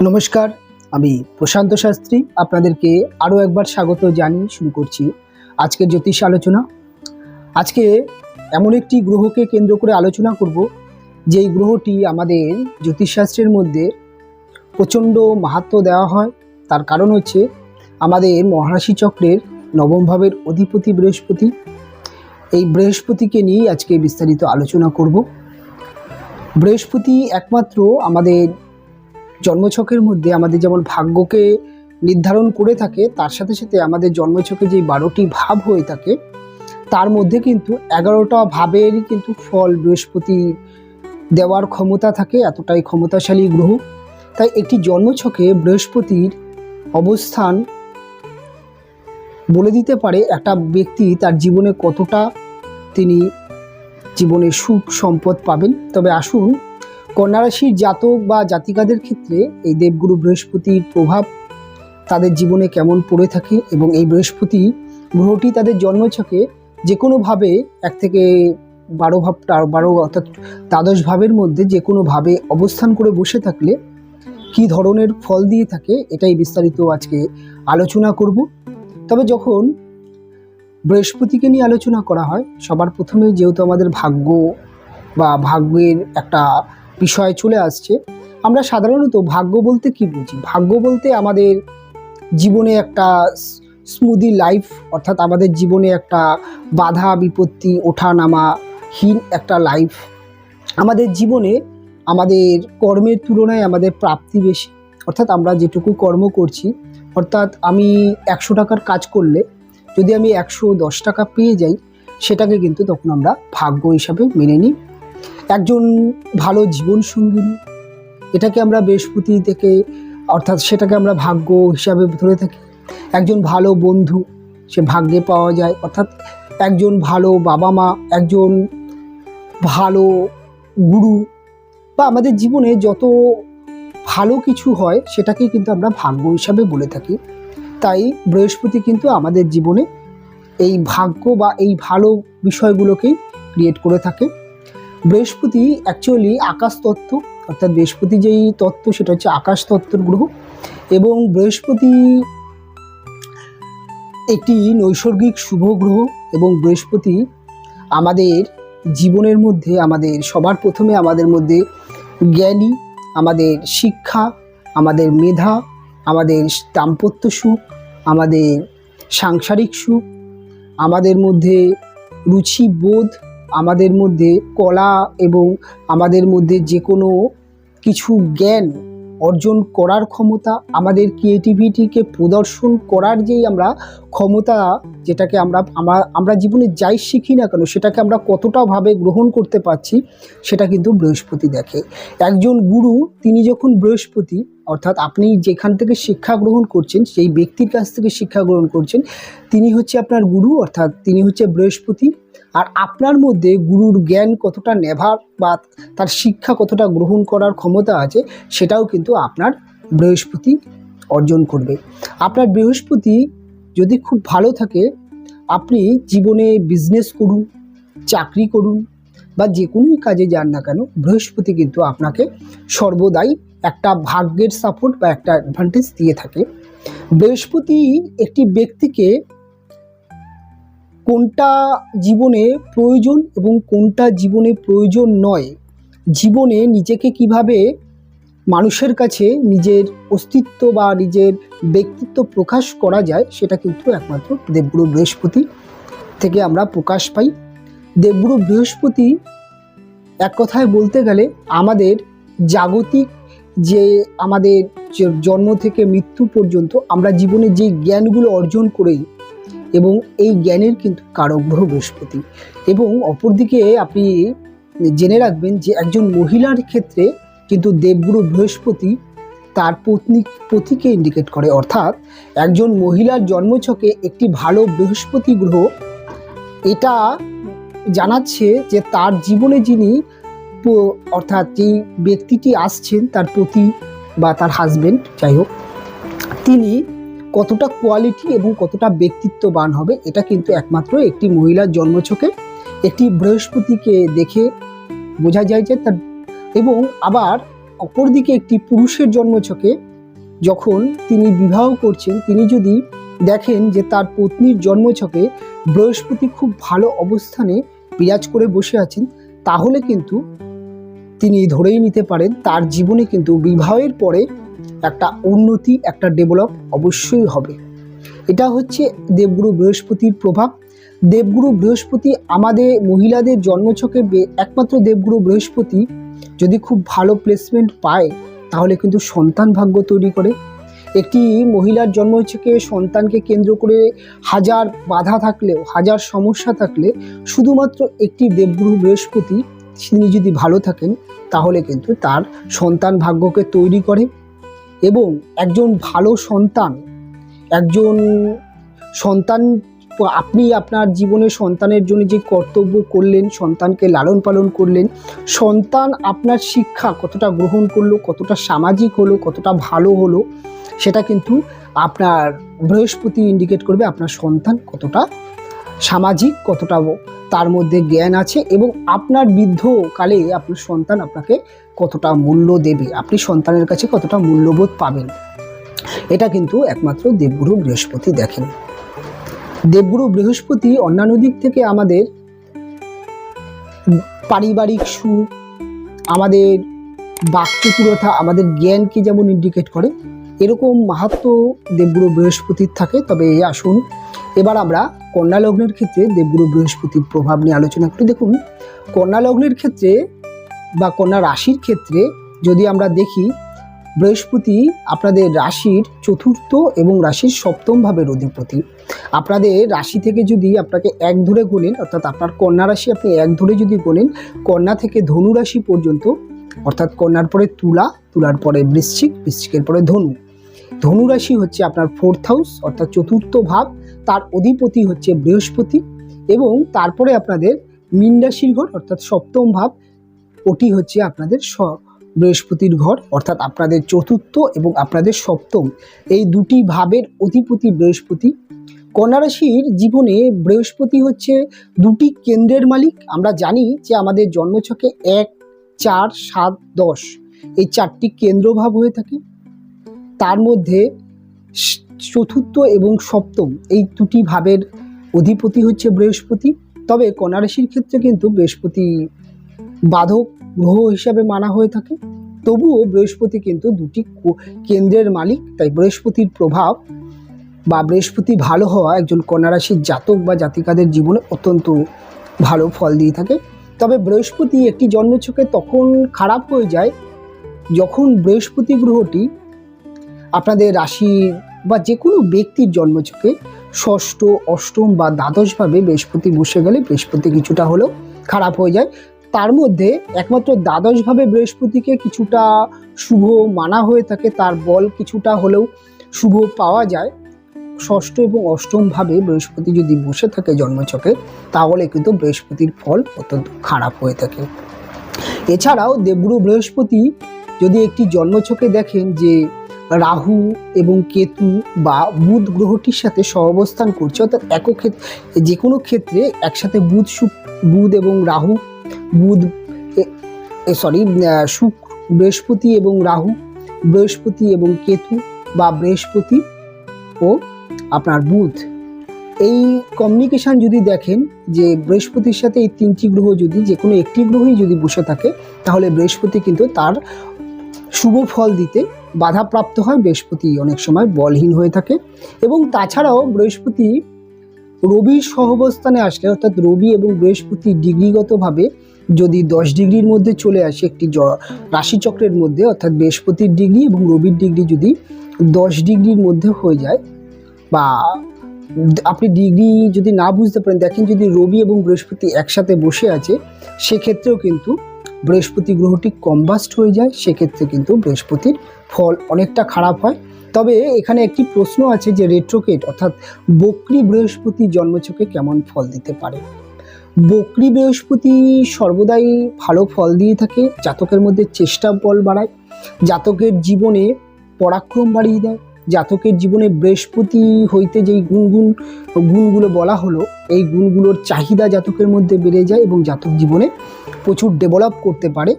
নমস্কার, আমি প্রশান্ত শাস্ত্রী আপনাদেরকে আরও একবার স্বাগত জানিয়ে শুরু করছি আজকের জ্যোতিষ আলোচনা। আজকে এমন একটি গ্রহকে কেন্দ্র করে আলোচনা করব, যেই গ্রহটি আমাদের জ্যোতিষশাস্ত্রের মধ্যে প্রচণ্ড মাহাত্ম্য দেওয়া হয়। তার কারণ হচ্ছে আমাদের মহারাশি চক্রের নবম ভাবের অধিপতি বৃহস্পতি। এই বৃহস্পতিকে নিয়েই আজকে বিস্তারিত আলোচনা করব। বৃহস্পতি একমাত্র আমাদের জন্মছকের মধ্যে আমাদের যেমন ভাগ্যকে নির্ধারণ করে থাকে, তার সাথে সাথে আমাদের জন্মছকে যে 12টি ভাব হয়ে থাকে তার মধ্যে কিন্তু 11টা ভাবেরই কিন্তু ফল বৃহস্পতি দেওয়ার ক্ষমতা থাকে। এতটাই ক্ষমতাশালী গ্রহ। তাই একটি জন্মছকে বৃহস্পতির অবস্থান বলে দিতে পারে একটা ব্যক্তি তার জীবনে কতটা তিনি জীবনে সুখ সম্পদ পাবেন। তবে আসুন, কন্যা রাশির জাতক বা জাতিকাদের ক্ষেত্রে এই দেবগুরু বৃহস্পতির প্রভাব তাদের জীবনে কেমন পড়ে থাকে এবং এই বৃহস্পতি গ্রহটি তাদের জন্মছকে যে কোনোভাবে 1 থেকে 12 অর্থাৎ দ্বাদশ ভাবের মধ্যে যে কোনোভাবে অবস্থান করে বসে থাকলে কী ধরনের ফল দিয়ে থাকে, এটাই বিস্তারিত আজকে আলোচনা করব। তবে যখন বৃহস্পতিকে নিয়ে আলোচনা করা হয়, সবার প্রথমে যেহেতু আমাদের ভাগ্য বা ভাগ্যের একটা বিষয় চলে আসছে, আমরা সাধারণত ভাগ্য বলতে কি বুঝি? ভাগ্য বলতে আমাদের জীবনে একটা স্মুদি লাইফ, অর্থাৎ আমাদের জীবনে একটা বাধা বিপত্তি ওঠা নামাহীন একটা লাইফ। আমাদের জীবনে আমাদের কর্মের তুলনায় আমাদের প্রাপ্তি বেশি, অর্থাৎ আমরা যেটুকু কর্ম করছি, অর্থাৎ আমি 100 টাকার কাজ করলে যদি আমি 110 টাকা পেয়ে যাই, সেটাকে কিন্তু তখন আমরা ভাগ্য হিসাবে মেনে নিই। একজন ভালো জীবনসঙ্গিনী, এটাকে আমরা বৃহস্পতি থেকে অর্থাৎ সেটাকে আমরা ভাগ্য হিসাবে ধরে থাকি। একজন ভালো বন্ধু, সে ভাগ্যে পাওয়া যায়। অর্থাৎ একজন ভালো বাবা মা, একজন ভালো গুরু, বা আমাদের জীবনে যত ভালো কিছু হয় সেটাকে কিন্তু আমরা ভাগ্য হিসাবে বলে থাকি। তাই বৃহস্পতি কিন্তু আমাদের জীবনে এই ভাগ্য বা এই ভালো বিষয়গুলোকেই ক্রিয়েট করে থাকে। বৃহস্পতি অ্যাকচুয়ালি আকাশ তত্ত্ব, অর্থাৎ বৃহস্পতি যেই তত্ত্ব সেটা হচ্ছে আকাশ তত্ত্বের গ্রহ, এবং বৃহস্পতি একটি নৈসর্গিক শুভ গ্রহ। এবং বৃহস্পতি আমাদের জীবনের মধ্যে আমাদের সবার প্রথমে আমাদের মধ্যে জ্ঞানী, আমাদের শিক্ষা, আমাদের মেধা, আমাদের দাম্পত্য সুখ, আমাদের সাংসারিক সুখ, আমাদের মধ্যে রুচিবোধ, আমাদের মধ্যে কলা এবং আমাদের মধ্যে যে কোনো কিছু জ্ঞান অর্জন করার ক্ষমতা, আমাদের ক্রিয়েটিভিটিকে প্রদর্শন করার যেই আমরা ক্ষমতা, যেটাকে আমরা জীবনে যাই শিখি না কেন সেটাকে আমরা কতটাভাবে গ্রহণ করতে পারছি, সেটা কিন্তু বৃহস্পতি দেখে। একজন গুরু, তিনি যখন বৃহস্পতি, অর্থাৎ আপনি যেখান থেকে শিক্ষা গ্রহণ করছেন, সেই ব্যক্তির কাছ থেকে শিক্ষা গ্রহণ করছেন, তিনি হচ্ছে আপনার গুরু, অর্থাৎ তিনি হচ্ছে বৃহস্পতি। আর আপনার মধ্যে গুরুর জ্ঞান কতটা নেভার বা তার শিক্ষা কতটা গ্রহণ করার ক্ষমতা আছে, সেটাও কিন্তু আপনার বৃহস্পতি অর্জন করবে। আপনার বৃহস্পতি যদি খুব ভালো থাকে, আপনি জীবনে বিজনেস করুন, চাকরি করুন বা যে কোনোই কাজে যান না কেন, বৃহস্পতি কিন্তু আপনাকে সর্বদাই একটা ভাগ্যের সাপোর্ট বা একটা অ্যাডভান্টেজ দিয়ে থাকে। বৃহস্পতি একটি ব্যক্তিকে কোনটা জীবনে প্রয়োজন এবং কোনটা জীবনে প্রয়োজন নয়, জীবনে নিজেকে কিভাবে মানুষের কাছে নিজের অস্তিত্ব বা নিজের ব্যক্তিত্ব প্রকাশ করা যায়, সেটা কিন্তু একমাত্র দেবগুরু বৃহস্পতি থেকে আমরা প্রকাশ পাই। দেবগুরু বৃহস্পতি এক কথায় বলতে গেলে আমাদের জাগতিক যে আমাদের জন্ম থেকে মৃত্যু পর্যন্ত আমরা জীবনে যে জ্ঞানগুলো অর্জন করি, এবং এই জ্ঞানের কিন্তু কারক গ্রহ বৃহস্পতি। এবং অপরদিকে আপনি জেনে রাখবেন যে একজন মহিলার ক্ষেত্রে কিন্তু দেবগুরু বৃহস্পতি তার পতিকে ইন্ডিকেট করে। অর্থাৎ একজন মহিলার জন্মছকে একটি ভালো বৃহস্পতি গ্রহ এটা জানাচ্ছে যে তার জীবনে যিনি অর্থাৎ যেই ব্যক্তিটি আসছেন, তার পতি বা তার হাজবেন্ড, যাই হোক, তিনি কতটা কোয়ালিটি এবং কতটা ব্যক্তিত্ববান হবে, এটা কিন্তু একমাত্র একটি মহিলার জন্মছকে একটি বৃহস্পতিকে দেখে বোঝা যায় যে তার। এবং আবার অপরদিকে একটি পুরুষের জন্মছকে যখন তিনি বিবাহ করছেন, তিনি যদি দেখেন যে তার পত্নীর জন্মছকে বৃহস্পতি খুব ভালো অবস্থানে বিরাজ করে বসে আছেন, তাহলে কিন্তু তিনি ধরেই নিতে পারেন তার জীবনে কিন্তু বিবাহের পরে একটা উন্নতি, একটা ডেভেলপ অবশ্যই হবে। এটা হচ্ছে দেবগুরু বৃহস্পতির প্রভাব। দেবগুরু বৃহস্পতি আমাদের মহিলাদের জন্মছকে একমাত্র দেবগুরু বৃহস্পতি যদি খুব ভালো প্লেসমেন্ট পায় তাহলে কিন্তু সন্তান ভাগ্য তৈরি করে। একটি মহিলার জন্মছকে সন্তানকে কেন্দ্র করে হাজার বাধা থাকলেও, হাজার সমস্যা থাকলে, শুধুমাত্র একটি দেবগুরু বৃহস্পতি তিনি যদি ভালো থাকেন তাহলে কিন্তু তার সন্তান ভাগ্যকে তৈরি করে। এবং একজন ভালো সন্তান, একজন সন্তান, আপনি আপনার জীবনে সন্তানের জন্য যে কর্তব্য করলেন, সন্তানকে লালন পালন করলেন, সন্তান আপনার শিক্ষা কতটা গ্রহণ করলো, কতটা সামাজিক হলো, কতটা ভালো হলো, সেটা কিন্তু আপনার বৃহস্পতি ইন্ডিকেট করবে আপনার সন্তান কতটা সামাজিক, কতটা তার মধ্যে জ্ঞান আছে, এবং আপনার বৃদ্ধকালে আপনার সন্তান আপনাকে কতটা মূল্য দেবে, আপনি সন্তানের কাছে কতটা মূল্যবোধ পাবেন। এটা কিন্তু একমাত্র দেবগুরু বৃহস্পতি দেখেন। দেবগুরু বৃহস্পতি অন্যান্য দিক থেকে আমাদের পারিবারিক সুখ, আমাদের বাকচতুরতা, আমাদের জ্ঞানকে যেমন ইন্ডিকেট করে, এরকম মাহাত্ম্য দেবগুরু বৃহস্পতির থাকে। তবে আসুন এবার আমরা কন্যা লগ্নের ক্ষেত্রে দেবগুরু বৃহস্পতির প্রভাব নিয়ে আলোচনা করি। দেখুন, কন্যা লগ্নের ক্ষেত্রে বা কন্যা রাশির ক্ষেত্রে যদি আমরা দেখি, বৃহস্পতি আপনাদের রাশির চতুর্থ এবং রাশির সপ্তম ভাবের অধিপতি। আপনাদের রাশি থেকে যদি আপনাকে এক ধরে গোনেন, অর্থাৎ আপনার কন্যা রাশি আপনি এক ধরে যদি গোনেন, কন্যা থেকে ধনু রাশি পর্যন্ত, অর্থাৎ কন্যার পরে তুলা, তুলার পরে বৃশ্চিক, বৃশ্চিকের পরে ধনু। ধনু রাশি হচ্ছে আপনার ফোর্থ হাউস, অর্থাৎ চতুর্থ ভাব, তার অধিপতি হচ্ছে বৃহস্পতি। এবং তারপরে আপনাদের মীন রাশির ঘর, অর্থাৎ সপ্তম ভাব, ওটি হচ্ছে আপনাদের বৃহস্পতির ঘর, অর্থাৎ আপনাদের চতুর্থ এবং আপনাদের সপ্তম, এই দুটি ভাবের অধিপতি বৃহস্পতি। কন্যা রাশির জীবনে বৃহস্পতি হচ্ছে দুটি কেন্দ্রের মালিক। আমরা জানি যে আমাদের জন্মছকে 1, 4, 7, 10 এই চারটি কেন্দ্রভাব হয়ে থাকে। তার মধ্যে চতুর্থ এবং সপ্তম এই দুটি ভাবের অধিপতি হচ্ছে বৃহস্পতি। তবে কন্যা রাশির ক্ষেত্রে কিন্তু বৃহস্পতি বাধক গ্রহ হিসাবে মানা হয়ে থাকে, তবুও বৃহস্পতি কিন্তু দুটি কেন্দ্রের মালিক। তাই বৃহস্পতির প্রভাব বা বৃহস্পতি ভালো হওয়া একজন কন্যা রাশির জাতক বা জাতিকাদের জীবনে অত্যন্ত ভালো ফল দিয়ে থাকে। তবে বৃহস্পতি একটি জন্মছকে তখন খারাপ হয়ে যায় যখন বৃহস্পতি গ্রহটি আপনাদের রাশি বা যে কোনো ব্যক্তির জন্মছকে ষষ্ঠ, অষ্টম বা দ্বাদশভাবে বৃহস্পতি বসে গেলে বৃহস্পতি কিছুটা হলেও খারাপ হয়ে যায়। তার মধ্যে একমাত্র দ্বাদশভাবে বৃহস্পতিকে কিছুটা শুভ মানা হয়ে থাকে, তার বল কিছুটা হলেও শুভ পাওয়া যায়। ষষ্ঠ এবং অষ্টম ভাবে বৃহস্পতি যদি বসে থাকে জন্মছকে, তাহলে কিন্তু বৃহস্পতির ফল অত্যন্ত খারাপ হয়ে থাকে। এছাড়াও দেবগুরু বৃহস্পতি যদি একটি জন্মছকে দেখেন যে রাহু এবং কেতু বা বুধ গ্রহটির সাথে সহাবস্থান করছে, অর্থাৎ একক ক্ষেত্রে, যে কোনো ক্ষেত্রে একসাথে বুধ এবং রাহু, শুক্র, বৃহস্পতি এবং রাহু, বৃহস্পতি এবং কেতু বা বৃহস্পতি ও আপনার বুধ, এই কমিউনিকেশন যদি দেখেন যে বৃহস্পতির সাথে এই তিনটি গ্রহ যদি যে কোনো একটি গ্রহই যদি বসে থাকে, তাহলে বৃহস্পতি কিন্তু তার শুভ ফল দিতে বাধাপ্রাপ্ত হয়। বৃহস্পতি অনেক সময় বলহীন হয়ে থাকে। এবং তাছাড়াও বৃহস্পতি রবির সহাবস্থানে আসলে, অর্থাৎ রবি এবং বৃহস্পতি ডিগ্রিগতভাবে যদি 10 ডিগ্রির মধ্যে চলে আসে একটি রাশিচক্রের মধ্যে, অর্থাৎ বৃহস্পতির ডিগ্রি এবং রবির ডিগ্রি যদি 10 ডিগ্রির মধ্যে হয়ে যায়, বা আপনি ডিগ্রি যদি না বুঝতে পারেন, দেখেন যদি রবি এবং বৃহস্পতি একসাথে বসে আছে, সেক্ষেত্রেও কিন্তু বৃহস্পতি গ্রহটি কম্বাস্ট হয়ে যায়, সেক্ষেত্রে কিন্তু বৃহস্পতির ফল অনেকটা খারাপ হয়। তবে এখানে একটি প্রশ্ন আছে যে রেট্রোকেট অর্থাৎ বক্রী বৃহস্পতি জন্মছকে কেমন ফল দিতে পারে। বক্রী বৃহস্পতি সর্বদাই ভালো ফল দিয়ে থাকে, জাতকের মধ্যে চেষ্টা বল বাড়ায়, জাতকের জীবনে পরাক্রম বাড়িয়ে দেয়, জাতকের জীবনে বৃহস্পতি হইতে যেই গুণগুলো বলা হলো, এই গুণগুলোর চাহিদা জাতকের মধ্যে বেড়ে যায় এবং জাতক জীবনে প্রচুর ডেভেলপ করতে পারে।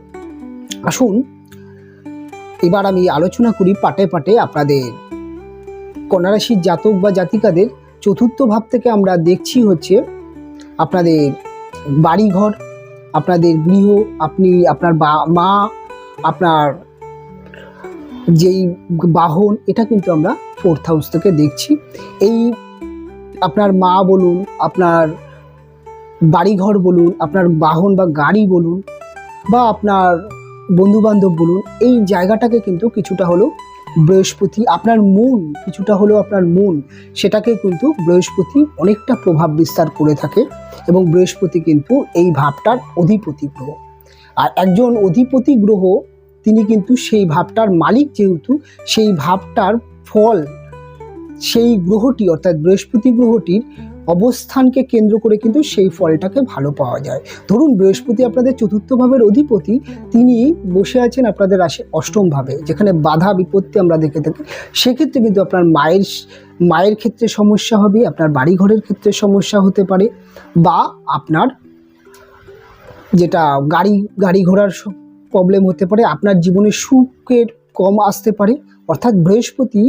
আসুন এবার আমি আলোচনা করি পাটে পাটে আপনাদের কন্যা রাশির জাতক বা জাতিকাদের চতুর্থ ভাব থেকে আমরা দেখছি হচ্ছে আপনাদের বাড়িঘর, আপনাদের গৃহ, আপনি আপনার মা, আপনার যেই বাহন, এটা কিন্তু আমরা ফোর্থ হাউস থেকে দেখছি। এই আপনার মা বলুন, আপনার বাড়িঘর বলুন, আপনার বাহন বা গাড়ি বলুন, বা আপনার বন্ধুবান্ধব বলুন, এই জায়গাটাকে কিন্তু কিছুটা হলেও বৃহস্পতি, আপনার মন, কিছুটা হলেও আপনার মন, সেটাকে কিন্তু বৃহস্পতি অনেকটা প্রভাব বিস্তার করে থাকে। এবং বৃহস্পতি কিন্তু এই ভাবটার অধিপতি গ্রহ। আর একজন অধিপতি গ্রহ তিনি কিন্তু সেই ভাবটার মালিক, যেহেতু সেই ভাবটার ফল সেই গ্রহটি অর্থাৎ বৃহস্পতি গ্রহটির অবস্থানকে কেন্দ্র করে কিন্তু সেই ফলটাকে ভালো পাওয়া যায়। ধরুন বৃহস্পতি আপনাদের চতুর্থ ভাবের অধিপতি, তিনি বসে আছেন আপনাদের রাশি অষ্টম ভাবে, যেখানে বাধা বিপত্তি আমরা দেখে থাকি। সেক্ষেত্রে কিন্তু আপনার মায়ের ক্ষেত্রে সমস্যা হবে, আপনার বাড়িঘরের ক্ষেত্রে সমস্যা হতে পারে, বা আপনার যেটা গাড়ি ঘোড়ার প্রবলেম হতে পারে, আপনার জীবনে সুখের কম আসতে পারে। অর্থাৎ বৃহস্পতি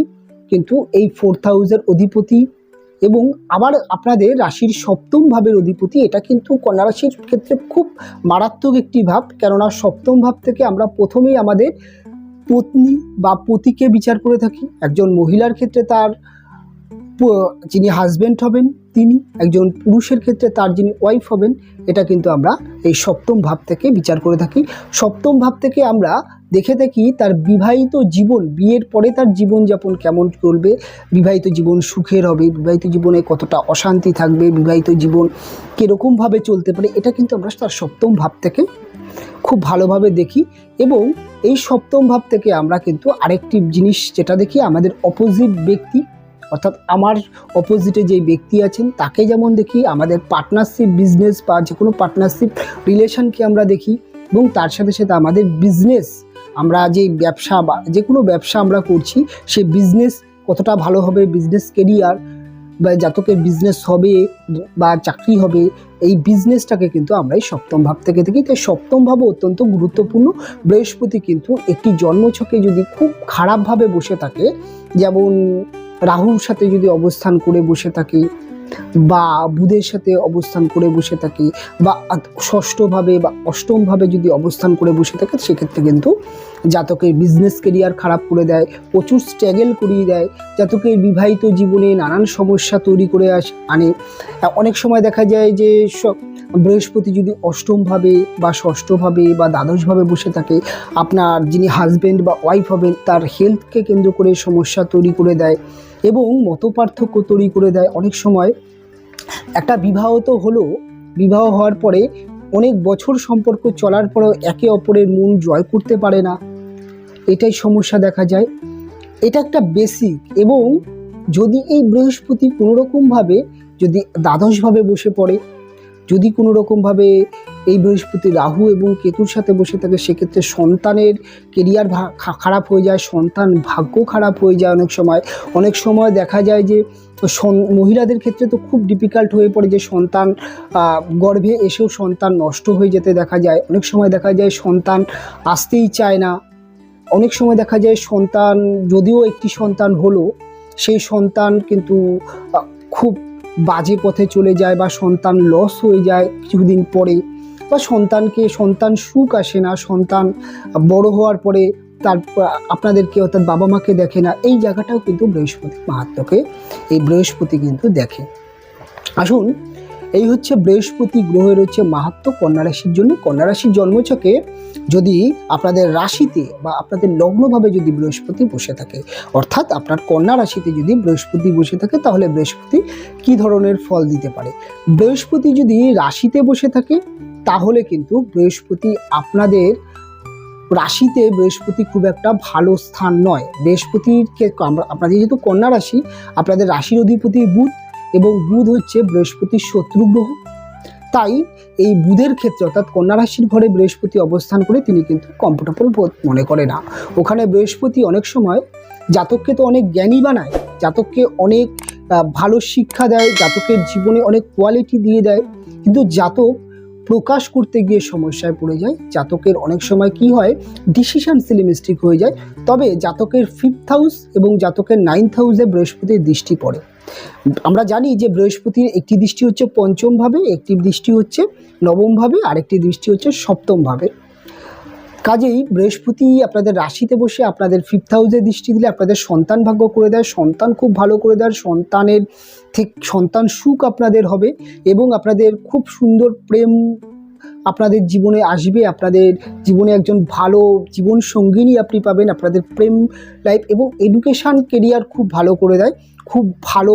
কিন্তু এই ফোর্থ হাউসের অধিপতি এবং আবার আপনাদের রাশির সপ্তম ভাবের অধিপতি। এটা কিন্তু কন্যা রাশির ক্ষেত্রে খুব মারাত্মক একটি ভাব, কেননা সপ্তম ভাব থেকে আমরা প্রথমেই আমাদের পত্নী বা পতিকে বিচার করে থাকি। একজন মহিলার ক্ষেত্রে তার যিনি হাজব্যান্ড হবেন তিনি, একজন পুরুষের ক্ষেত্রে তার যিনি ওয়াইফ হবেন, এটা কিন্তু আমরা এই সপ্তম ভাব থেকে বিচার করে থাকি। সপ্তম ভাব থেকে আমরা দেখে থাকি তার বিবাহিত জীবন, বিয়ের পরে তার জীবনযাপন কেমন চলবে, বিবাহিত জীবন সুখের হবে, বিবাহিত জীবনে কতটা অশান্তি থাকবে, বিবাহিত জীবন কীরকমভাবে চলতে পারে, এটা কিন্তু আমরা তার সপ্তম ভাব থেকে খুব ভালোভাবে দেখি। এবং এই সপ্তম ভাব থেকে আমরা কিন্তু আরেকটি জিনিস যেটা দেখি, আমাদের অপোজিট ব্যক্তি, অর্থাৎ আমার অপোজিটে যেই ব্যক্তি আছেন তাকে যেমন দেখি, আমাদের পার্টনারশিপ বিজনেস বা যে কোনো পার্টনারশিপ রিলেশনকে আমরা দেখি, এবং তার সাথে সাথে আমাদের বিজনেস, আমরা যে ব্যবসা বা যে কোনো ব্যবসা আমরা করছি, সেই বিজনেস কতটা ভালো হবে, বিজনেস কেরিয়ার বা জাতকের বিজনেস হবে বা চাকরি হবে, এই বিজনেসটাকে কিন্তু আমরা এই সপ্তম ভাব থেকে দেখি। তাই সপ্তম ভাবও অত্যন্ত গুরুত্বপূর্ণ। বৃহস্পতি কিন্তু একটি জন্মছকে যদি খুব খারাপভাবে বসে থাকে, যেমন রাহুর সাথে যদি অবস্থান করে বসে থাকি, বা বুধের সাথে অবস্থান করে বসে থাকি, বা ষষ্ঠভাবে বা অষ্টমভাবে যদি অবস্থান করে বসে থাকে, সেক্ষেত্রে কিন্তু জাতকের বিজনেস কেরিয়ার খারাপ করে দেয়, প্রচুর স্ট্রাগল করিয়ে দেয়, জাতকের বিবাহিত জীবনে নানান সমস্যা তৈরি করে আনে। অনেক সময় দেখা যায় যে বৃহস্পতি যদি অষ্টমভাবে বা ষষ্ঠভাবে বা দ্বাদশভাবে বসে থাকে, আপনার যিনি হাজব্যান্ড বা ওয়াইফ হবেন তার হেলথকে কেন্দ্র করে সমস্যা তৈরি করে দেয় এবং মতপার্থক্য তৈরি করে দেয়। অনেক সময় একটা বিবাহ তো হলো, বিবাহ হওয়ার পরে অনেক বছর সম্পর্ক চলার পরেও একে অপরের মন জয় করতে পারে না, এটাই সমস্যা দেখা যায়। এটা একটা বেসিক। এবং যদি এই বৃহস্পতি কোনোরকমভাবে যদি দ্বাদশভাবে বসে পড়ে, যদি কোনো রকমভাবে এই বৃহস্পতি রাহু এবং কেতুর সাথে বসে থাকে, সেক্ষেত্রে সন্তানের কেরিয়ার খারাপ হয়ে যায়, সন্তান ভাগ্য খারাপ হয়ে যায়। অনেক সময় দেখা যায় যে মহিলাদের ক্ষেত্রে তো খুব ডিফিকাল্ট হয়ে পড়ে, যে সন্তান গর্ভে এসেও সন্তান নষ্ট হয়ে যেতে দেখা যায়। অনেক সময় দেখা যায় সন্তান আসতেই চায় না। অনেক সময় দেখা যায় সন্তান, যদিও একটি সন্তান হলো, সেই সন্তান কিন্তু খুব বাজে পথে চলে যায়, বা সন্তান লস হয়ে যায় কিছুদিন পরে, বা সন্তান সুখ আসে না, সন্তান বড় হওয়ার পরে তার আপনাদেরকে অর্থাৎ বাবা মাকে দেখে না। এই জায়গাটাও কিন্তু বৃহস্পতি মাহাত্ম্যকে এই বৃহস্পতি কিন্তু দেখে। আসুন, এই হচ্ছে বৃহস্পতি গ্রহের হচ্ছে মাহাত্ম্য কন্যা রাশির জন্য। কন্যা রাশির জন্মছকে যদি আপনাদের রাশিতে বা আপনাদের লগ্নভাবে যদি বৃহস্পতি বসে থাকে, অর্থাৎ আপনার কন্যা রাশিতে যদি বৃহস্পতি বসে থাকে, তাহলে বৃহস্পতি কি ধরনের ফল দিতে পারে। বৃহস্পতি যদি রাশিতে বসে থাকে, তাহলে কিন্তু বৃহস্পতি আপনাদের রাশিতে বৃহস্পতি খুব একটা ভালো স্থান নয়। বৃহস্পতিকে আপনাদের যেহেতু কন্যা রাশি, আপনাদের রাশির অধিপতি বুধ, এবং বুধ হচ্ছে বৃহস্পতির শত্রু গ্রহ। তাই এই বুধের ক্ষেত্রে অর্থাৎ কন্যা রাশির ঘরে বৃহস্পতি অবস্থান করে তিনি কিন্তু কমফোর্টেবল বোধ মনে করে না। ওখানে বৃহস্পতি অনেক সময় জাতককে তো অনেক জ্ঞানী বানায়, জাতককে অনেক ভালো শিক্ষা দেয়, জাতকের জীবনে অনেক কোয়ালিটি দিয়ে দেয়, কিন্তু জাতক প্রকাশ করতে গিয়ে সমস্যায় পড়ে যায়। জাতকের অনেক সময় কি হয়, ডিসিশন সিলিমিস্টিক হয়ে যায়। তবে জাতকের 5th হাউস এবং জাতকের 9th হাউসে বৃহস্পতির দৃষ্টি পড়ে। আমরা জানি যে বৃহস্পতির একটি দৃষ্টি হচ্ছে পঞ্চম ভাবে, একটি দৃষ্টি হচ্ছে নবম ভাবে, আরেকটি দৃষ্টি হচ্ছে সপ্তম ভাবে। কাজেই বৃহস্পতি আপনাদের রাশিতে বসে আপনাদের 5th হাউসে দৃষ্টি দিলে আপনাদের সন্তান ভাগ্য করে দেয়, সন্তান খুব ভালো করে দেয়, সন্তান সুখ আপনাদের হবে এবং আপনাদের খুব সুন্দর প্রেম আপনাদের জীবনে আসবে। আপনাদের জীবনে একজন ভালো জীবন সঙ্গিনী আপনি পাবেন, আপনাদের প্রেম লাইফ এবং এডুকেশান কেরিয়ার খুব ভালো করে দেয়, খুব ভালো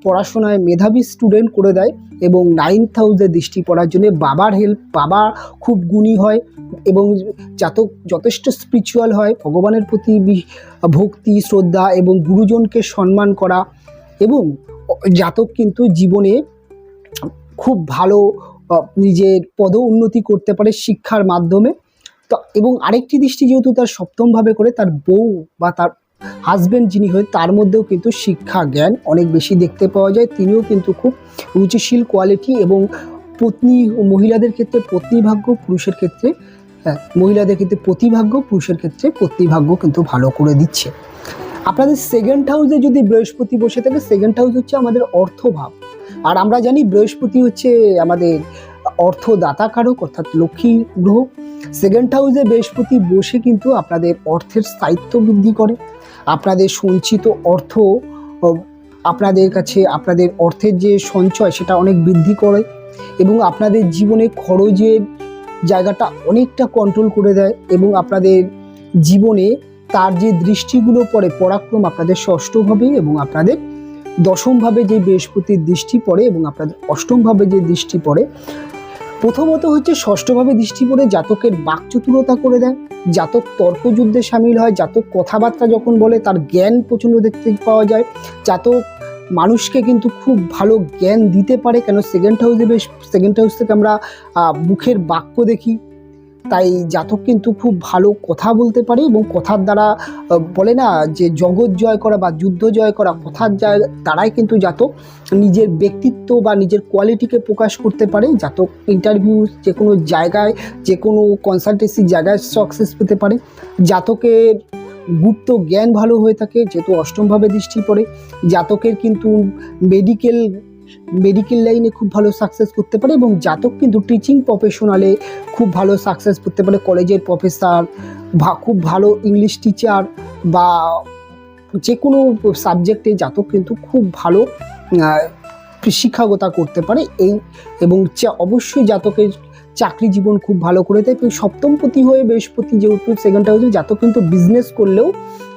পড়াশোনায় মেধাবী স্টুডেন্ট করে দেয়। এবং 9th হাউসে দৃষ্টি পড়ার জন্য বাবার হেল্প, বাবা খুব গুণী হয় এবং জাতক যথেষ্ট স্পিরিচুয়াল হয়, ভগবানের প্রতি ভক্তি শ্রদ্ধা এবং গুরুজনকে সম্মান করা, এবং জাতক কিন্তু জীবনে খুব ভালো নিজের পদ উন্নতি করতে পারে শিক্ষার মাধ্যমে। তো এবং আরেকটি দৃষ্টি যেহেতু তার সপ্তমভাবে করে, তার বউ বা তার হাজব্যান্ড যিনি হয় তার মধ্যেও কিন্তু শিক্ষা জ্ঞান অনেক বেশি দেখতে পাওয়া যায়। তিনিও কিন্তু খুব রুচিশীল কোয়ালিটি এবং পত্নী, মহিলাদের ক্ষেত্রে পত্নীভাগ্য, পুরুষের ক্ষেত্রে মহিলাদের ক্ষেত্রে পতিভাগ্য, পুরুষের ক্ষেত্রে পত্নীভাগ্য কিন্তু ভালো করে দিচ্ছে। আপনাদের 2nd হাউসে যদি বৃহস্পতি বসে থাকে, 2nd হাউস হচ্ছে আমাদের অর্থভাব। আর আমরা জানি বৃহস্পতি হচ্ছে আমাদের অর্থদাতা কারক, অর্থাৎ লক্ষ্মী গ্রহ। 2nd হাউসে বৃহস্পতি বসে কিন্তু আপনাদের অর্থের স্থায়িত্ব বৃদ্ধি করে, আপনাদের সঞ্চিত অর্থ আপনাদের কাছে, আপনাদের অর্থের যে সঞ্চয় সেটা অনেক বৃদ্ধি করে এবং আপনাদের জীবনে খরচের জায়গাটা অনেকটা কন্ট্রোল করে দেয়। এবং আপনাদের জীবনে তার যে দৃষ্টিগুলো পড়ে, পরাক্রম আপনাদের 6ষ্ঠভাবে এবং আপনাদের 10মভাবে যে বৃহস্পতির দৃষ্টি পড়ে এবং আপনাদের 8মভাবে যে দৃষ্টি পড়ে, প্রথমত হচ্ছে 6ষ্ঠভাবে দৃষ্টি পড়ে জাতকের বাকচতুরতা করে দেয়, জাতক তর্কযুদ্ধে সামিল হয়, জাতক কথাবার্তা যখন বলে তার জ্ঞান প্রচণ্ড দেখতে পাওয়া যায়, জাতক মানুষকে কিন্তু খুব ভালো জ্ঞান দিতে পারে। কেন 2nd হাউস থেকে আমরা মুখের বাক্য দেখি, তাই জাতক কিন্তু খুব ভালো কথা বলতে পারে এবং কথার দ্বারা বলে না যে জগৎ জয় করা বা যুদ্ধ জয় করা, কথার দ্বারাই কিন্তু জাতক নিজের ব্যক্তিত্ব বা নিজের কোয়ালিটিকে প্রকাশ করতে পারে। জাতক ইন্টারভিউ, যে কোনো জায়গায়, যে কোনো কনসালটেন্সির জায়গায় সাকসেস পেতে পারে। জাতকের গুপ্ত জ্ঞান ভালো হয়ে থাকে যেহেতু 8মভাবে দৃষ্টি পড়ে। জাতকের কিন্তু মেডিকেল লাইনে খুব ভালো সাকসেস করতে পারে এবং জাতক কিন্তু টিচিং প্রফেশনালে খুব ভালো সাকসেস করতে পারে। কলেজের প্রফেসর বা খুব ভালো ইংলিশ টিচার বা যে কোনো সাবজেক্টে জাতক কিন্তু খুব ভালো শিক্ষকতা করতে পারে। এবং অবশ্যই জাতকের চাকরি জীবন খুব ভালো করে দেয়। এবং 7মপতি হয়ে বৃহস্পতি যেহেতু 2nd হাউসে, জাতক কিন্তু বিজনেস করলেও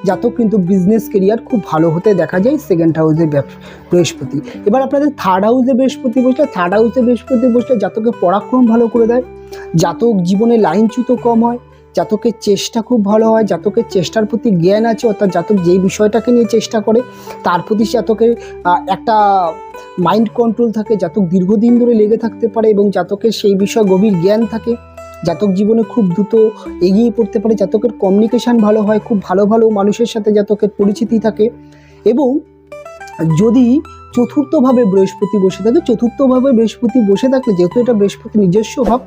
জাতক কিন্তু বিজনেস কেরিয়ার খুব ভালো হতে দেখা যায় 2nd হাউসে বৃহস্পতি। এবার আপনাদের 3rd হাউসে বৃহস্পতি বসলে, 3rd হাউসে বৃহস্পতি বসলে জাতকের পরাক্রম ভালো করে দেয়, জাতক জীবনে লাইনচ্যুত কম হয়, জাতকের চেষ্টা খুব ভালো হয়, জাতকের চেষ্টার প্রতি জ্ঞান আছে, অর্থাৎ জাতক যেই বিষয়টাকে নিয়ে চেষ্টা করে তার প্রতি জাতকের একটা মাইন্ড কন্ট্রোল থাকে, জাতক দীর্ঘদিন ধরে লেগে থাকতে পারে এবং জাতকের সেই বিষয়ে গভীর জ্ঞান থাকে, জাতক জীবনে খুব দ্রুত এগিয়ে পড়তে পারে, জাতকের কমিউনিকেশান ভালো হয়, খুব ভালো ভালো মানুষের সাথে জাতকের পরিচিতি থাকে। এবং যদি 4থভাবে বৃহস্পতি বসে থাকে, 4থভাবে বৃহস্পতি বসে থাকলে যেহেতু এটা বৃহস্পতি নিজস্ব ভাব,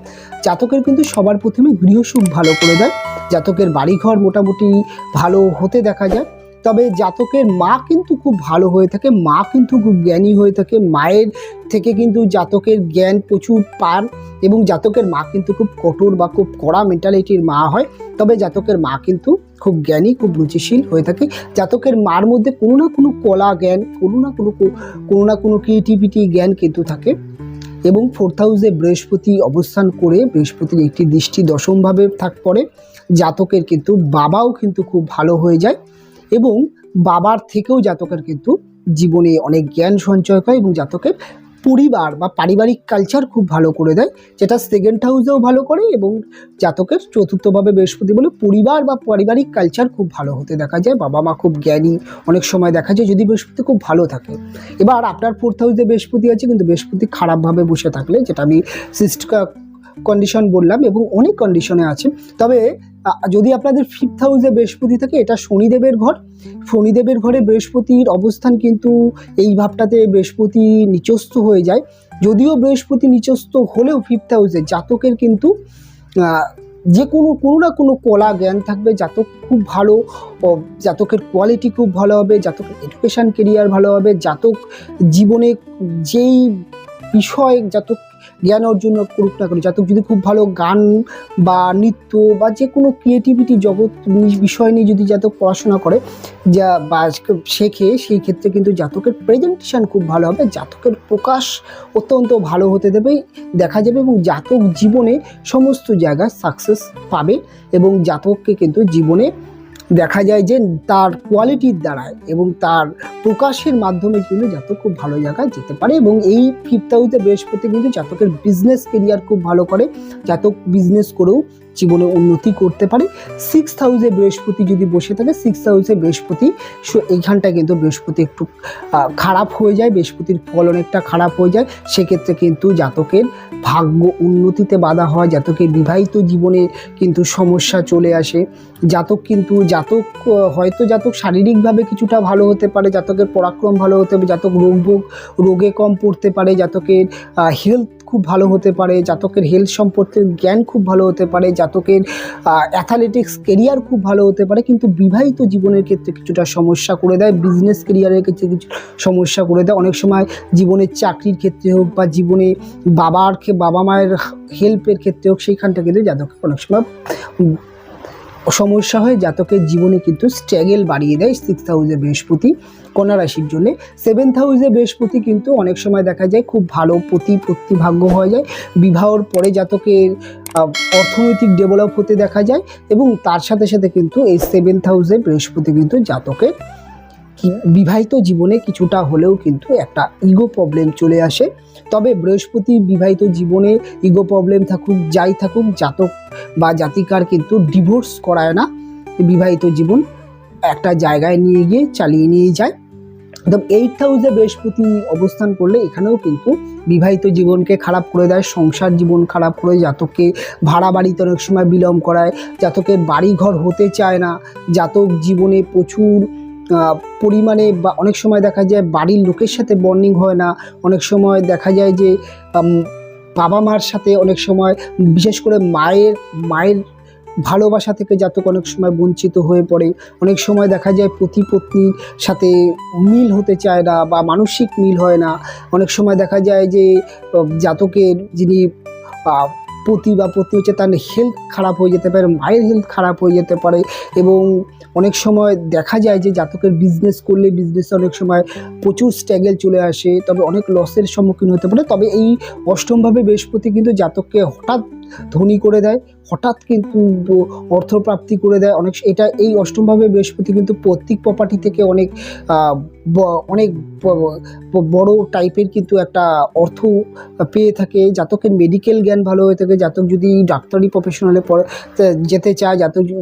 জাতকের কিন্তু সবার প্রথমে গৃহসুখ ভালো করে দেয়, জাতকের বাড়িঘর মোটামুটি ভালো হতে দেখা যায়। তবে জাতকের মা কিন্তু খুব ভালো হয়ে থাকে, মা কিন্তু খুব জ্ঞানী হয়ে থাকে, মায়ের থেকে কিন্তু জাতকের জ্ঞান প্রচুর পান এবং জাতকের মা কিন্তু খুব কঠোর বা খুব কড়া মেন্টালিটির মা হয়। তবে জাতকের মা কিন্তু খুব জ্ঞানী, খুব রুচিশীল হয়ে থাকে। জাতকের মার মধ্যে কোনো না কোনো কলা জ্ঞান, কোনো না কোনো ক্রিয়েটিভিটি জ্ঞান কিন্তু থাকে। এবং 4th হাউসে বৃহস্পতি অবস্থান করে, বৃহস্পতির একটি দৃষ্টি 10মভাবে পড়ে, জাতকের কিন্তু বাবাও কিন্তু খুব ভালো হয়ে যায় এবং বাবার থেকেও জাতকের কিন্তু জীবনে অনেক জ্ঞান সঞ্চয় হয় এবং জাতকের পরিবার বা পারিবারিক কালচার খুব ভালো করে দেয়, যেটা 2nd হাউসেও ভালো করে। এবং জাতকের 4থভাবে বৃহস্পতি বলে পরিবার বা পারিবারিক কালচার খুব ভালো হতে দেখা যায়, বাবা মা খুব জ্ঞানী অনেক সময় দেখা যায় যদি বৃহস্পতি খুব ভালো থাকে। এবার আপনার 4th হাউসে বৃহস্পতি আছে কিন্তু বৃহস্পতি খারাপভাবে বসে থাকলে, যেটা আমি কন্ডিশন বললাম এবং অনেক কন্ডিশনে আছে। তবে যদি আপনাদের 5th হাউসে বৃহস্পতি থাকে, এটা শনিদেবের ঘর। শনিদেবের ঘরে বৃহস্পতির অবস্থান কিন্তু এই ভাবটাতে বৃহস্পতি নিচস্থ হয়ে যায়। যদিও বৃহস্পতি নিচস্থ হলেও 5th হাউসে জাতকের কিন্তু যে কোনো না কোনো কলা জ্ঞান থাকবে, জাতক খুব ভালো, জাতকের কোয়ালিটি খুব ভালো হবে, জাতকের এডুকেশান কেরিয়ার ভালো হবে, জাতক জীবনে যেই বিষয় জাতক জ্ঞান অর্জন করুক না করে, জাতক যদি খুব ভালো গান বা নৃত্য বা যে কোনো ক্রিয়েটিভিটি জগৎ বিষয় নিয়ে যদি জাতক পড়াশোনা করে বা শেখে, সেই ক্ষেত্রে কিন্তু জাতকের প্রেজেন্টেশন খুব ভালো হবে, জাতকের প্রকাশ অত্যন্ত ভালো হতে দেখা যাবে এবং জাতক জীবনে সমস্ত জায়গায় সাকসেস পাবে এবং জাতককে কিন্তু জীবনে দেখা যায় যে তার কোয়ালিটির দ্বারায় এবং তার প্রকাশের মাধ্যমে কিন্তু জাতক খুব ভালো জায়গায় যেতে পারে। এবং এই 5th হাউসে বৃহস্পতি কিন্তু জাতকের বিজনেস কেরিয়ার খুব ভালো করে, জাতক বিজনেস করেও জীবনে উন্নতি করতে পারে। 6th হাউসে বৃহস্পতি যদি বসে থাকে, 6th হাউসে বৃহস্পতি এইখানটায় কিন্তু বৃহস্পতি একটু খারাপ হয়ে যায়, বৃহস্পতির ফল অনেকটা খারাপ হয়ে যায়। সেক্ষেত্রে কিন্তু জাতকের ভাগ্য উন্নতিতে বাধা হয়, জাতকের বিবাহিত জীবনে কিন্তু সমস্যা চলে আসে। জাতক হয়তো জাতক শারীরিকভাবে কিছুটা ভালো হতে পারে, জাতকের পরাক্রম ভালো হতে পারে, জাতক রোগে কম পড়তে পারে, জাতকের হেলথ খুব ভালো হতে পারে, জাতকের হেলথ সম্পর্কে জ্ঞান খুব ভালো হতে পারে, জাতকের অ্যাথলেটিক্স কেরিয়ার খুব ভালো হতে পারে, কিন্তু বিবাহিত জীবনের ক্ষেত্রে কিছুটা সমস্যা করে দেয়, বিজনেস কেরিয়ারের ক্ষেত্রে কিছু সমস্যা করে দেয়। অনেক সময় জীবনের চাকরির ক্ষেত্রে হোক বা জীবনে বাবা মায়ের হেল্পের ক্ষেত্রে হোক, সেইখানটা কিন্তু জাতকের অনেক সময় সমস্যা হয়, জাতকের জীবনে কিন্তু স্ট্রাগল বাড়িয়ে দেয় 6th হাউসে বৃহস্পতি কন্যা রাশির জন্য। 7th হাউসে বৃহস্পতি কিন্তু অনেক সময় দেখা যায় খুব ভালো প্রতিভাগ্য হয়ে যায়, বিবাহর পরে জাতকের অর্থনৈতিক ডেভেলপ হতে দেখা যায় এবং তার সাথে সাথে কিন্তু এই 7th হাউসে বৃহস্পতি কিন্তু জাতকের বিবাহিত জীবনে কিছুটা হলেও কিন্তু একটা ইগো প্রবলেম চলে আসে। তবে বৃহস্পতি বিবাহিত জীবনে ইগো প্রবলেম থাকুক যাই থাকুক, জাতক বা জাতিকার কিন্তু ডিভোর্স করায় না, বিবাহিত জীবন একটা জায়গায় নিয়ে গিয়ে চালিয়ে নিয়ে যায়। তো 8th হাউসে বৃহস্পতি অবস্থান করলে এখানেও কিন্তু বিবাহিত জীবনকে খারাপ করে দেয়, সংসার জীবন খারাপ করে, জাতককে ভাড়া বাড়িতে অনেক সময় বিলম্ব করায়, জাতকের বাড়িঘর হতে চায় না, জাতক জীবনে প্রচুর পরিমাণে বা অনেক সময় দেখা যায় বাড়ির লোকের সাথে বন্ডিং হয় না, অনেক সময় দেখা যায় যে বাবা মার সাথে অনেক সময় বিশেষ করে মায়ের ভালোবাসা থেকে জাতক অনেক সময় বঞ্চিত হয়ে পড়ে, অনেক সময় দেখা যায় পত্নীর সাথে মিল হতে চায় না বা মানসিক মিল হয় না, অনেক সময় দেখা যায় যে জাতকের যিনি পতি হচ্ছে তার হেলথ খারাপ হয়ে যেতে পারে, মায়ের হেলথ খারাপ হয়ে যেতে পারে এবং অনেক সময় দেখা যায় যে জাতকের বিজনেস করলে বিজনেসে অনেক সময় প্রচুর স্ট্রাগল চলে আসে, তবে অনেক লসের সম্মুখীন হতে পারে। তবে এই অষ্টমভাবে বৃহস্পতি কিন্তু জাতককে হঠাৎ ধনী করে দেয়, হঠাৎ কিন্তু অর্থপ্রাপ্তি করে দেয়। এই অষ্টমভাবে বৃহস্পতি কিন্তু পৈতৃক প্রপার্টি থেকে অনেক বড় টাইপের কিন্তু একটা অর্থ পেয়ে থাকে, জাতকের মেডিকেল জ্ঞান ভালো হয়ে থাকে, জাতক যদি ডাক্তারি প্রফেশনালে যেতে চায়,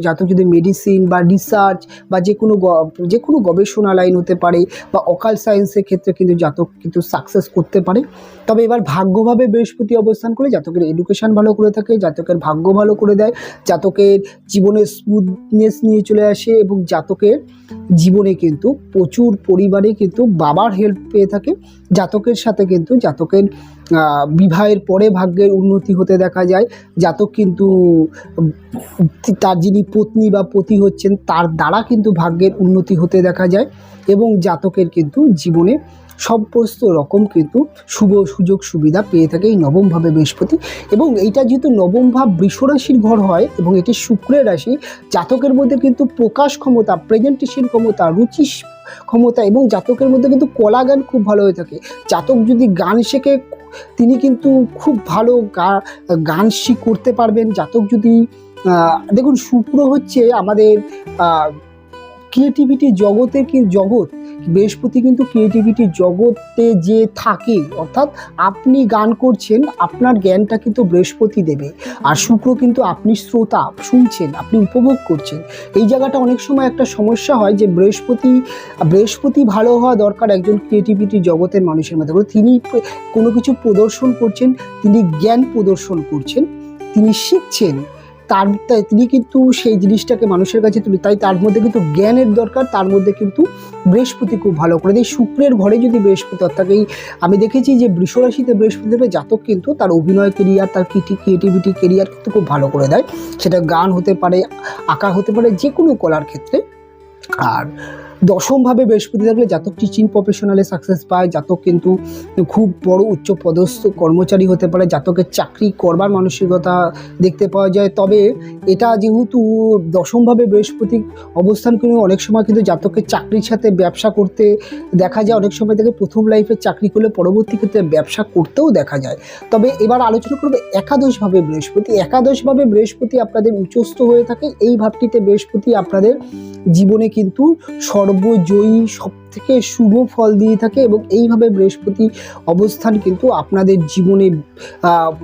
জাতক যদি মেডিসিন বা রিসার্চ বা যে কোনো গবেষণা লাইন হতে পারে বা অকাল সায়েন্সের ক্ষেত্রে কিন্তু জাতক কিন্তু সাকসেস করতে পারে। তবে এবার ভাগ্যভাবে বৃহস্পতি অবস্থান করে জাতকের এডুকেশন ভালো করে থাকে, জাতকের ভাগ্য ভালো করে দেয়, জাতকের জীবনে স্মুথনেস নিয়ে চলে আসে এবং জাতকের জীবনে কিন্তু প্রচুর পরিবারে কিন্তু বাবার হেল্প পেয়ে থাকে। জাতকের সাথে কিন্তু জাতকের বিবাহের পরে ভাগ্যের উন্নতি হতে দেখা যায়, জাতক কিন্তু তার যিনি পত্নী বা পতি হচ্ছেন তার দ্বারা কিন্তু ভাগ্যের উন্নতি হতে দেখা যায় এবং জাতকের কিন্তু জীবনে সমস্ত রকম কিন্তু শুভ সুযোগ সুবিধা পেয়ে থাকে এই নবম ভাবে বৃহস্পতি। এবং এইটা যেহেতু নবম ভাব বৃষ রাশির ঘর হয় এবং এটি শুক্রের রাশি, জাতকের মধ্যে কিন্তু প্রকাশ ক্ষমতা, প্রেজেন্টেশন ক্ষমতা, রুচি ক্ষমতা এবং জাতকের মধ্যে কিন্তু কলা গান খুব ভালো হয়ে থাকে। জাতক যদি গান শেখে তিনি কিন্তু খুব ভালো গান করতে পারবেন। জাতক যদি দেখুন, শুক্র হচ্ছে আমাদের ক্রিয়েটিভিটি জগতের জগৎ, বৃহস্পতি কিন্তু ক্রিয়েটিভিটি জগতে যে থাকে, অর্থাৎ আপনি গান করছেন আপনার জ্ঞানটা কিন্তু বৃহস্পতি দেবে, আর শুক্র কিন্তু আপনি শ্রোতা, শুনছেন, আপনি উপভোগ করছেন। এই জায়গাটা অনেক সময় একটা সমস্যা হয় যে বৃহস্পতি ভালো হওয়া দরকার একজন ক্রিয়েটিভিটি জগতের মানুষের মধ্যে। তিনি কোনো কিছু প্রদর্শন করছেন, তিনি জ্ঞান প্রদর্শন করছেন তিনি শিখছেন, তিনি কিন্তু সেই জিনিসটাকে মানুষের কাছে তুলে, তাই তার মধ্যে কিন্তু জ্ঞানের দরকার, তার মধ্যে কিন্তু বৃহস্পতি খুব ভালো করে দেয়। শুক্রের ঘরে যদি বৃহস্পতি, অর্থাৎ আমি দেখেছি যে বৃষ রাশিতে বৃহস্পতি থাকলে জাতক কিন্তু তার অভিনয় কেরিয়ার, তার ক্রিয়েটিভিটি কেরিয়ার কিন্তু খুব ভালো করে দেয়। সেটা গান হতে পারে, আঁকা হতে পারে, যে কোনো কলার ক্ষেত্রে। আর দশমভাবে বৃহস্পতি থাকলে জাতক টিচিং প্রফেশনালে সাকসেস পায়, জাতক কিন্তু খুব বড় উচ্চ পদস্থ কর্মচারী হতে পারে, জাতকের চাকরি করবার মানসিকতা দেখতে পাওয়া যায়। তবে এটা যেহেতু দশমভাবে বৃহস্পতি অবস্থান করে, অনেক সময় কিন্তু জাতকের চাকরির সাথে ব্যবসা করতে দেখা যায়, অনেক সময় থেকে প্রথম লাইফে চাকরি করলে পরবর্তী ক্ষেত্রে ব্যবসা করতেও দেখা যায়। তবে এবার আলোচনা করবো একাদশভাবে বৃহস্পতি। একাদশভাবে বৃহস্পতি আপনাদের উচ্চস্থ হয়ে থাকে, এই ভাবটিতে বৃহস্পতি আপনাদের জীবনে কিন্তু সর্বজয়ী সবথেকে শুভ ফল দিয়ে থাকে। এবং এইভাবে বৃহস্পতি অবস্থান কিন্তু আপনাদের জীবনে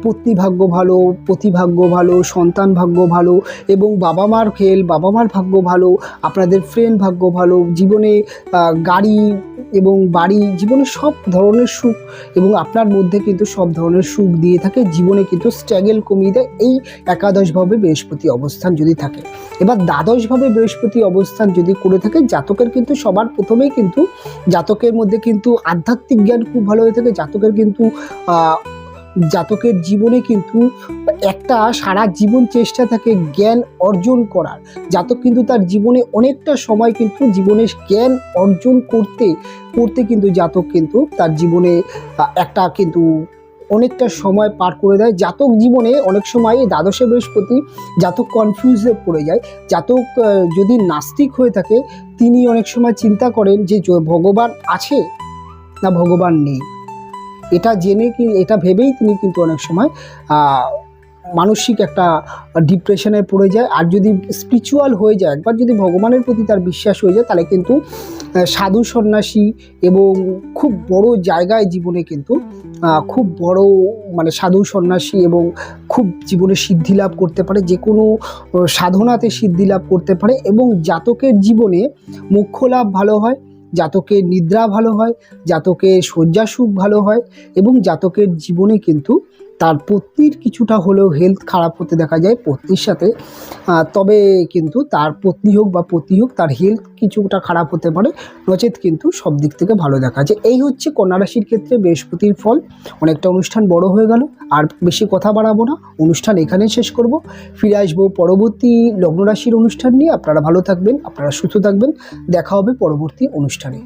পত্নী ভাগ্য ভালো, প্রতিভাগ্য ভালো, সন্তান ভাগ্য ভালো, এবং বাবা মার ভাগ্য ভালো, আপনাদের ফ্রেন্ড ভাগ্য ভালো, জীবনে গাড়ি এবং বাড়ি, জীবনে সব ধরনের সুখ এবং আপনার মধ্যে কিন্তু সব ধরনের সুখ দিয়ে থাকে, জীবনে কিন্তু স্ট্রাগল কমিয়ে দেয় এই একাদশভাবে বৃহস্পতি অবস্থান যদি থাকে। এবার দ্বাদশভাবে বৃহস্পতি অবস্থান যদি করে থাকে, জাতকের কিন্তু সবার প্রথমেই কিন্তু জাতকের মধ্যে কিন্তু আধ্যাত্মিক জ্ঞান খুব ভালো হয়ে থাকে। জাতকের জীবনে কিন্তু একটা সারা জীবন চেষ্টা থাকে জ্ঞান অর্জন করার। জাতক কিন্তু তার জীবনে অনেকটা সময় কিন্তু জীবনের জ্ঞান অর্জন করতে কিন্তু জাতক কিন্তু তার জীবনে একটা কিন্তু অনেকটা সময় পার করে দেয়। জাতক জীবনে অনেক সময় দ্বাদশে বৃহস্পতি জাতক কনফিউজে পড়ে যায়। জাতক যদি নাস্তিক হয়ে থাকে, তিনি অনেক সময় চিন্তা করেন যে ভগবান আছে না ভগবান নেই, এটা ভেবেই তিনি কিন্তু অনেক সময় মানসিক একটা ডিপ্রেশনে পড়ে যায়। আর যদি স্পিরিচুয়াল হয়ে যায়, একবার যদি ভগবানের প্রতি তার বিশ্বাস হয়ে যায়, তাহলে কিন্তু সাধু সন্ন্যাসী এবং খুব বড় জায়গায় জীবনে কিন্তু খুব বড় সাধু সন্ন্যাসী এবং খুব জীবনে সিদ্ধি লাভ করতে পারে, যে কোনো সাধনাতে সিদ্ধি লাভ করতে পারে। এবং জাতকের জীবনে মোক্ষ লাভ ভালো হয়, জাতকের নিদ্রা ভালো হয়, জাতকের শয্যা সুখ ভালো হয়, এবং জাতকের জীবনে কিন্তু তার পত্নীর কিছুটা হলেও হেলথ খারাপ হতে দেখা যায় পত্নীর সাথে। তবে কিন্তু তার পত্নী হোক বা পতি হোক, তার হেলথ কিছুটা খারাপ হতে পারে, নচেত কিন্তু সব দিক থেকে ভালো দেখা যায়। এই হচ্ছে কন্যা রাশির ক্ষেত্রে বৃহস্পতির ফল। অনেকটা অনুষ্ঠান বড় হয়ে গেল, আর বেশি কথা বাড়াবো না, অনুষ্ঠান এখানেই শেষ করব। ফিরে আসবো পরবর্তী লগ্ন রাশির অনুষ্ঠান নিয়ে। আপনারা ভালো থাকবেন, আপনারা সুস্থ থাকবেন, দেখা হবে পরবর্তী অনুষ্ঠানে।